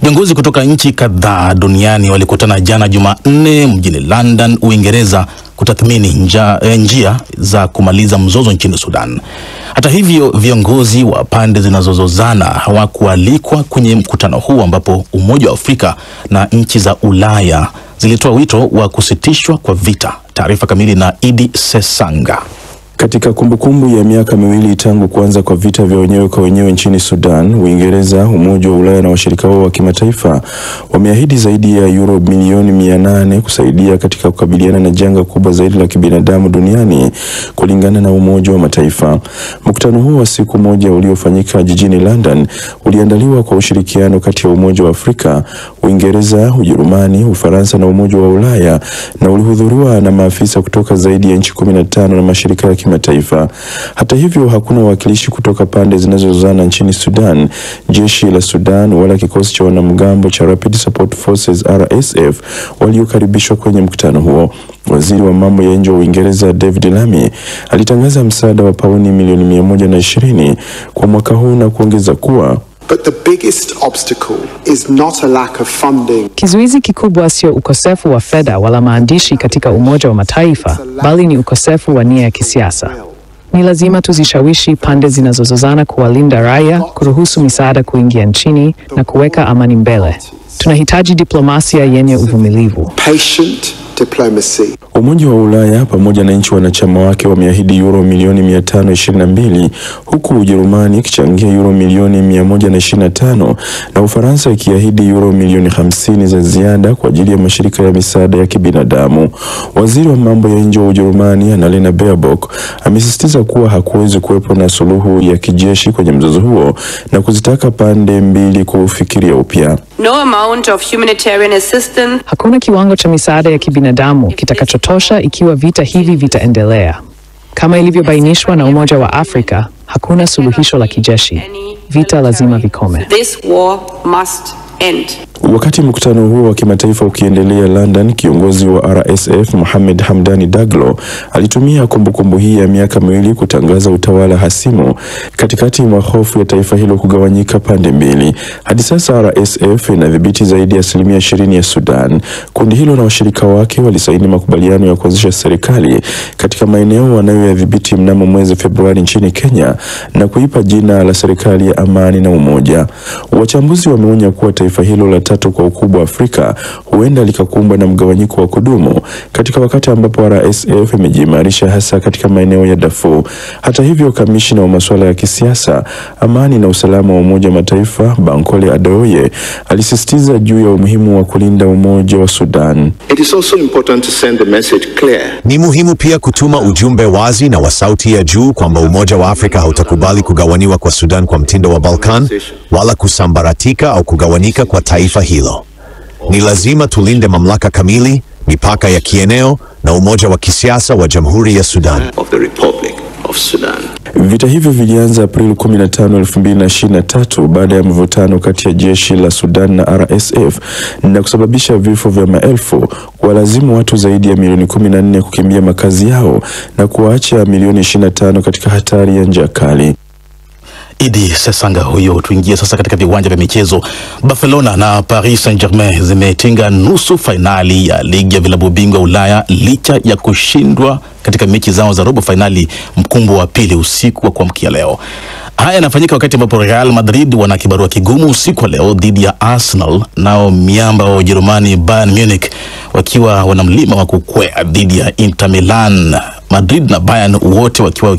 Viongozi kutoka nchi kadhaa duniani walikutana jana Jumanne mjini London, Uingereza kutathmini njia za kumaliza mzozo nchini Sudan. Hata hivyo, viongozi wa pande zinazozozana hawakualikwa kwenye mkutano huu, ambapo Umoja wa Afrika na nchi za Ulaya zilitoa wito wa kusitishwa kwa vita. Taarifa kamili na Idi Sesanga. Katika kumbukumbu ya miaka miwili tangu kuanza kwa vita vya wenyewe kwa wenyewe nchini Sudan, Uingereza, Umoja wa Ulaya na washirika wao wa kimataifa wameahidi zaidi ya euro milioni 800 kusaidia katika kukabiliana na janga kubwa zaidi la kibinadamu duniani, kulingana na Umoja wa Mataifa. Mkutano huu wa siku moja uliofanyika jijini London uliandaliwa kwa ushirikiano kati ya Umoja wa Afrika, Uingereza, Ujerumani, Ufaransa na Umoja wa Ulaya, na ulihudhuriwa na maafisa kutoka zaidi ya nchi 15 na mashirika ya kimataifa. Hata hivyo, hakuna wawakilishi kutoka pande zinazozozana nchini Sudan, jeshi la Sudan wala kikosi cha wanamgambo cha Rapid Support Forces RSF waliokaribishwa kwenye mkutano huo. Waziri wa mambo ya nje wa Uingereza David Lammy alitangaza msaada wa pauni milioni 120 kwa mwaka huu na kuongeza kuwa But the biggest obstacle is not a lack of funding. Kizuizi kikubwa sio ukosefu wa fedha wala maandishi katika Umoja wa Mataifa, bali ni ukosefu wa nia ya kisiasa. Ni lazima tuzishawishi pande zinazozozana kuwalinda raia, kuruhusu misaada kuingia nchini na kuweka amani mbele. Tunahitaji diplomasia yenye uvumilivu. Patient diplomacy. Umoja wa Ulaya pamoja na nchi wanachama wake wameahidi euro milioni 522, huku Ujerumani ikichangia euro milioni 125 na Ufaransa ikiahidi euro milioni 50 za ziada kwa ajili ya mashirika ya misaada ya kibinadamu. Waziri wa mambo ya nje wa Ujerumani Annalena Baerbock amesisitiza kuwa hakuwezi kuwepo na suluhu ya kijeshi kwenye mzozo huo na kuzitaka pande mbili kufikiria upya. No amount of humanitarian assistance. Hakuna kiwango cha misaada ya kibinadamu kitakachotosha ikiwa vita hivi vitaendelea. Kama ilivyobainishwa na Umoja wa Afrika, hakuna suluhisho la kijeshi. Vita lazima vikome. This war must end. Wakati mkutano huo wa kimataifa ukiendelea London, kiongozi wa RSF Mohamed Hamdani Daglo alitumia kumbukumbu hii ya miaka miwili kutangaza utawala hasimu katikati mwa hofu ya taifa hilo kugawanyika pande mbili. Hadi sasa RSF inadhibiti zaidi ya 20% ya Sudan. Kundi hilo na washirika wake walisaini makubaliano ya kuanzisha serikali katika maeneo wanayoyadhibiti mnamo mwezi Februari nchini Kenya na kuipa jina la serikali ya amani na umoja. Wachambuzi wameonya kuwa taifa hilo la tatu kwa ukubwa Afrika huenda likakumbwa na mgawanyiko wa kudumu katika wakati ambapo RSF imejiimarisha hasa katika maeneo ya Darfur. Hata hivyo, kamishna wa masuala ya kisiasa, amani na usalama wa Umoja wa Mataifa Bankole Adeoye alisisitiza juu ya umuhimu wa kulinda umoja wa Sudan. It is also important to send the message clear. Ni muhimu pia kutuma ujumbe wazi na wa sauti ya juu kwamba Umoja wa Afrika hautakubali kugawaniwa kwa Sudan kwa mtindo wa Balkan, wala kusambaratika au kugawanika kwa taifa hilo. Ni lazima tulinde mamlaka kamili, mipaka ya kieneo na umoja wa kisiasa wa Jamhuri ya Sudan. Vita hivyo vilianza Aprili 15, 2023 baada ya mvutano kati ya jeshi la Sudan na RSF na kusababisha vifo vya maelfu, kuwalazimu watu zaidi ya milioni 14 kukimbia makazi yao na kuwaacha milioni 25 katika hatari ya njaa kali. Idi Sesanga huyo. Tuingie sasa katika viwanja vya michezo. Barcelona na Paris Saint-Germain zimetinga nusu fainali ya ligi ya vilabu bingwa Ulaya licha ya kushindwa katika mechi zao za robo fainali mkumbo wa pili usiku wa kuamkia leo. Haya yanafanyika wakati ambapo Real Madrid wana kibarua kigumu usiku wa leo dhidi ya Arsenal, nao miamba wa Ujerumani Bayern Munich wakiwa wana mlima wa kukwea dhidi ya Inter Milan. Madrid na Bayern wote wakiwa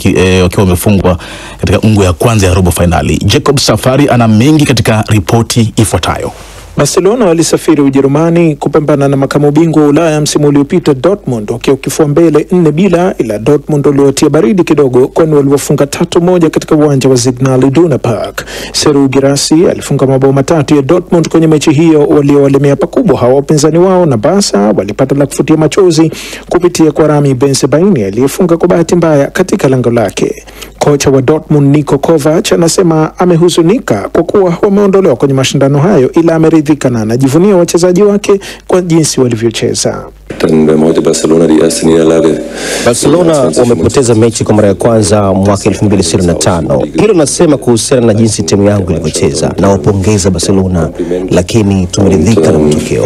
wamefungwa katika ungo ya kwanza ya robo finali. Jacob Safari ana mengi katika ripoti ifuatayo. Barcelona walisafiri Ujerumani kupambana na makamu bingwa wa Ulaya msimu uliopita Dortmund, wakiwa kifua mbele 4-0, ila Dortmund waliotia baridi kidogo kwani waliwafunga 3-1 katika uwanja wa Signal Iduna Park. Serhou Guirassy alifunga mabao matatu ya Dortmund kwenye mechi hiyo waliowalemea pakubwa hawa wapinzani wao, na Barca walipata la kufutia machozi kupitia kwa Rami Bensebaini aliyefunga kwa bahati mbaya katika lango lake. Kocha wa Dortmund Niko Kovac anasema amehuzunika kwa kuwa wameondolewa kwenye mashindano hayo, ila ameridhika na anajivunia wachezaji wake kwa jinsi walivyocheza. Barcelona wamepoteza mechi kwa mara ya kwanza mwaka 2025. Hilo nasema kuhusiana na jinsi timu yangu ilivyocheza, na wapongeza Barcelona, lakini tumeridhika na matokeo.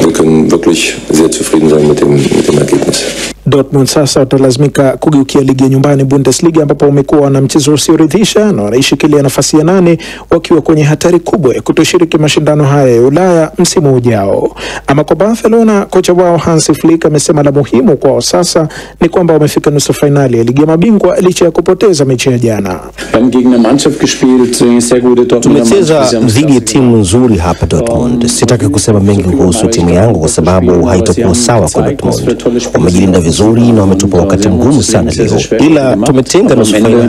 Dortmund sasa watalazimika kugeukia ligi ya nyumbani Bundesliga, ambapo wamekuwa na mchezo usioridhisha na wanaishikilia nafasi ya 8 wakiwa kwenye hatari kubwa ya kutoshiriki mashindano haya ya Ulaya msimu ujao. Ama kwa Barcelona, kocha wao Hansi Flick amesema la muhimu kwao sasa ni kwamba wamefika nusu finali ya ligi ya mabingwa licha ya kupoteza mechi ya jana. Tumecheza dhidi ya timu nzuri hapa Dortmund. Sitaki kusema mengi kuhusu timu yangu kwa sababu haitakuwa sawa kwa Dortmund. Wamejilinda vizuri na wametupa wakati mgumu sana leo, ila tumetenga nusu finali.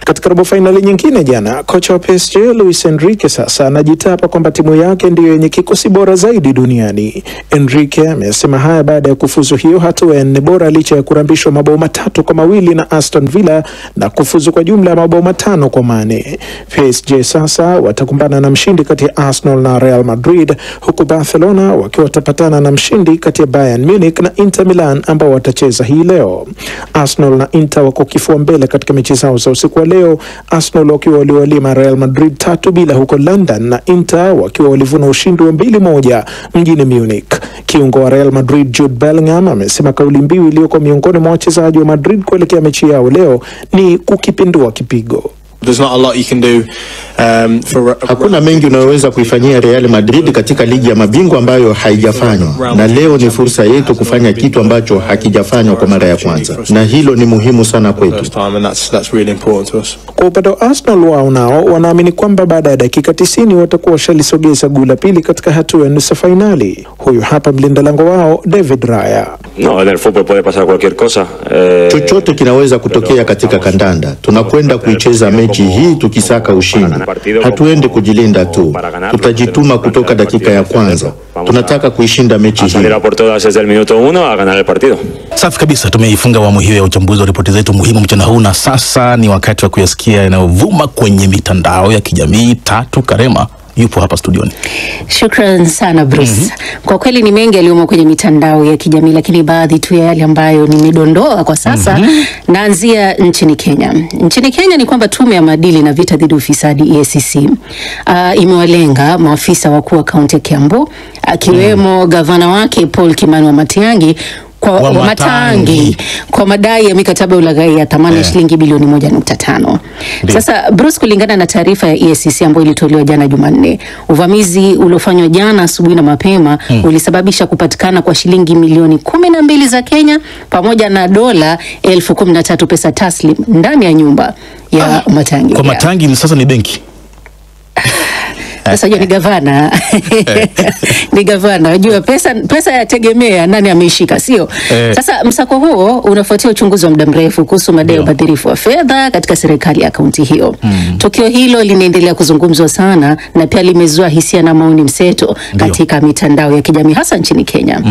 Katika robo finali nyingine jana, kocha wa PSG Luis Enrique sasa anajitapa kwamba timu yake ndiyo yenye kikosi bora zaidi duniani. Enrique amesema haya baada ya kufuzu hiyo hatua ya 4 bora licha ya kurambishwa mabao 3-2 na Aston Villa na kufuzu kwa jumla ya mabao 5-4. PSG sasa watakumbana na mshindi kati ya Arsenal na Real Madrid, huku Barcelona wakiwa watapatana na mshindi kati ya Bayern Munich na Inter Milan ambao watacheza hii leo. Arsenal na Inter wako kifua mbele katika mechi zao za usiku wa leo, Arsenal wakiwa waliwalima Real Madrid 3-0 huko London na Inter wakiwa walivuna ushindi wa 2-1 mjini Munich. Kiungo wa Real Madrid Jude Bellingham amesema kauli mbiu iliyokuwa miongoni mwa wachezaji wa Madrid kuelekea mechi yao leo ni kukipindua kipigo. Hakuna mengi unayoweza kuifanyia Real Madrid katika ligi ya mabingwa ambayo haijafanywa, na leo ni fursa yetu kufanya kitu ambacho hakijafanywa kwa mara ya kwanza, na hilo ni muhimu sana kwetu. Kwa upande wa Arsenal, wao nao wanaamini kwamba baada ya dakika 90 watakuwa washalisogeza goli la pili katika hatua ya nusu finali. Huyu hapa mlinda lango wao David Raya. Chochote kinaweza kutokea katika kandanda. Tunakwenda kuicheza mechi hii tukisaka ushindi. Hatuendi kujilinda tu, tutajituma kutoka dakika ya kwanza. Tunataka kuishinda mechi hii. Safi kabisa, tumeifunga awamu hiyo ya uchambuzi wa ripoti zetu muhimu mchana huu, na sasa ni wakati wa kuyasikia yanayovuma kwenye mitandao ya kijamii. Tatu Karema yupo hapa studioni. Shukran sana Bruce. Kwa kweli ni mengi yaliyomo kwenye mitandao ya kijamii, lakini baadhi tu ya yale ambayo nimedondoa kwa sasa. Naanzia nchini Kenya. Nchini Kenya ni kwamba tume ya maadili na vita dhidi ufisadi EACC imewalenga maafisa wakuu wa kaunti ya Kiambu, akiwemo gavana wake Paul Kimani wa Matiang'i kwa Matangi kwa madai ya mikataba ya ulaghai ya thamani ya shilingi bilioni 1.5. Sasa Bruce, kulingana na taarifa ya EACC ambayo ilitolewa jana Jumanne, uvamizi uliofanywa jana asubuhi na mapema ulisababisha kupatikana kwa shilingi milioni 12 za Kenya pamoja na dola 13,000 pesa taslim ndani ya nyumba ya Matangi. Kwa Matangi sasa ni benki. Sasa ni gavana. Ni gavana. Unajua pesa yategemea nani ameishika, sio? Sasa msako huo unafuatia uchunguzi wa muda mrefu kuhusu madai ya ubadhirifu wa fedha katika serikali ya kaunti hiyo. Tukio hilo linaendelea kuzungumzwa sana na pia limezua hisia na maoni mseto katika mitandao ya kijamii hasa nchini Kenya.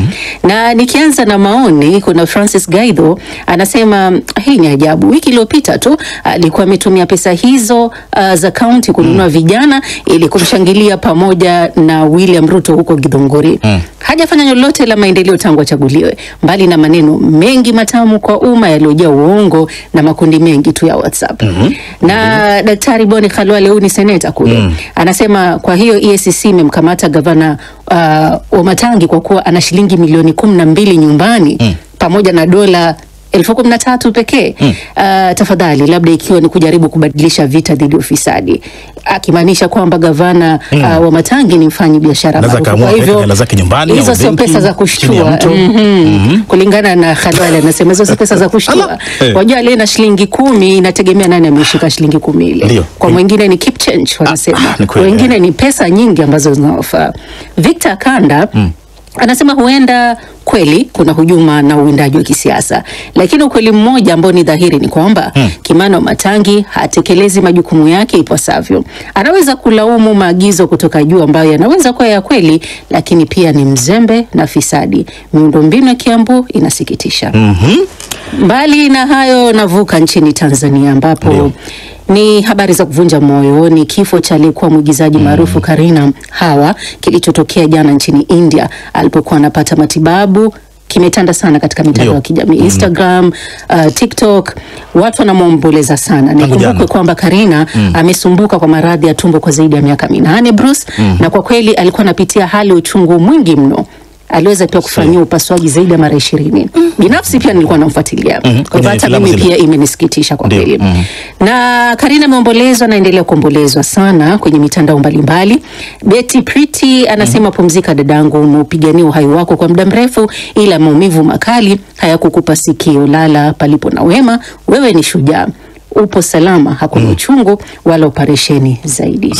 Na nikianza na maoni, kuna Francis Gaidho anasema hii ni ajabu. Wiki iliyopita tu alikuwa ametumia pesa hizo za kaunti kununua vijana ili kumshangilia pamoja na William Ruto huko Githunguri. Hajafanya lolote la maendeleo tangu achaguliwe, mbali na maneno mengi matamu kwa umma yaliyojaa uongo na makundi mengi tu ya WhatsApp. Na Daktari Boni Khalwale, huyu ni seneta kule, anasema kwa hiyo EACC imemkamata gavana wa Matangi kwa kuwa ana shilingi milioni 12 nyumbani pamoja na dola 13,000 pekee. Tafadhali, labda ikiwa ni kujaribu kubadilisha vita dhidi ufisadi, akimaanisha kwamba gavana wa Matangi ni mfanyi biashara maarufu. Kwa hivyo hizo sio pesa za kushtua. Kulingana na Khalwale, anasema hizo sio pesa za kushtua. Wajua ile na shilingi 10 inategemea nani ameshika shilingi 10 ile. Kwa mwingine ni keep change wanasema. Wengine ni pesa nyingi ambazo zinawafaa. Victor Kanda anasema huenda kweli kuna hujuma na uwindaji wa kisiasa, lakini ukweli mmoja ambao ni dhahiri ni kwamba Kimani wa Matangi hatekelezi majukumu yake ipasavyo. Anaweza kulaumu maagizo kutoka juu ambayo yanaweza kuwa ya kweli, lakini pia ni mzembe na fisadi. Miundombinu ya Kiambu inasikitisha. Mbali na hayo, navuka nchini Tanzania ambapo Ni habari za kuvunja moyo. Ni kifo cha aliyekuwa mwigizaji maarufu Kareena Hawa kilichotokea jana nchini India alipokuwa anapata matibabu. Kimetanda sana katika mitandao ya kijamii, Instagram, TikTok, watu wanamwomboleza sana. Nikumbuke kwamba Kareena amesumbuka kwa maradhi ya tumbo kwa zaidi ya miaka 8, Bruce, na kwa kweli alikuwa anapitia hali uchungu mwingi mno. Aliweza pia kufanyia upasuaji zaidi ya mara 20. Binafsi pia nilikuwa namfuatilia. Kwa hivyo hata mimi pia imenisikitisha kwa kweli. Na Kareena ameombolezwa na endelea kuombolezwa sana kwenye mitandao mbalimbali. Betty Pretty anasema pumzika dadangu, umepigania uhai wako kwa muda mrefu ila maumivu makali hayakukupa sikio, lala palipo na wema, wewe ni shujaa. Upo salama, hakuna uchungu wala operesheni zaidi.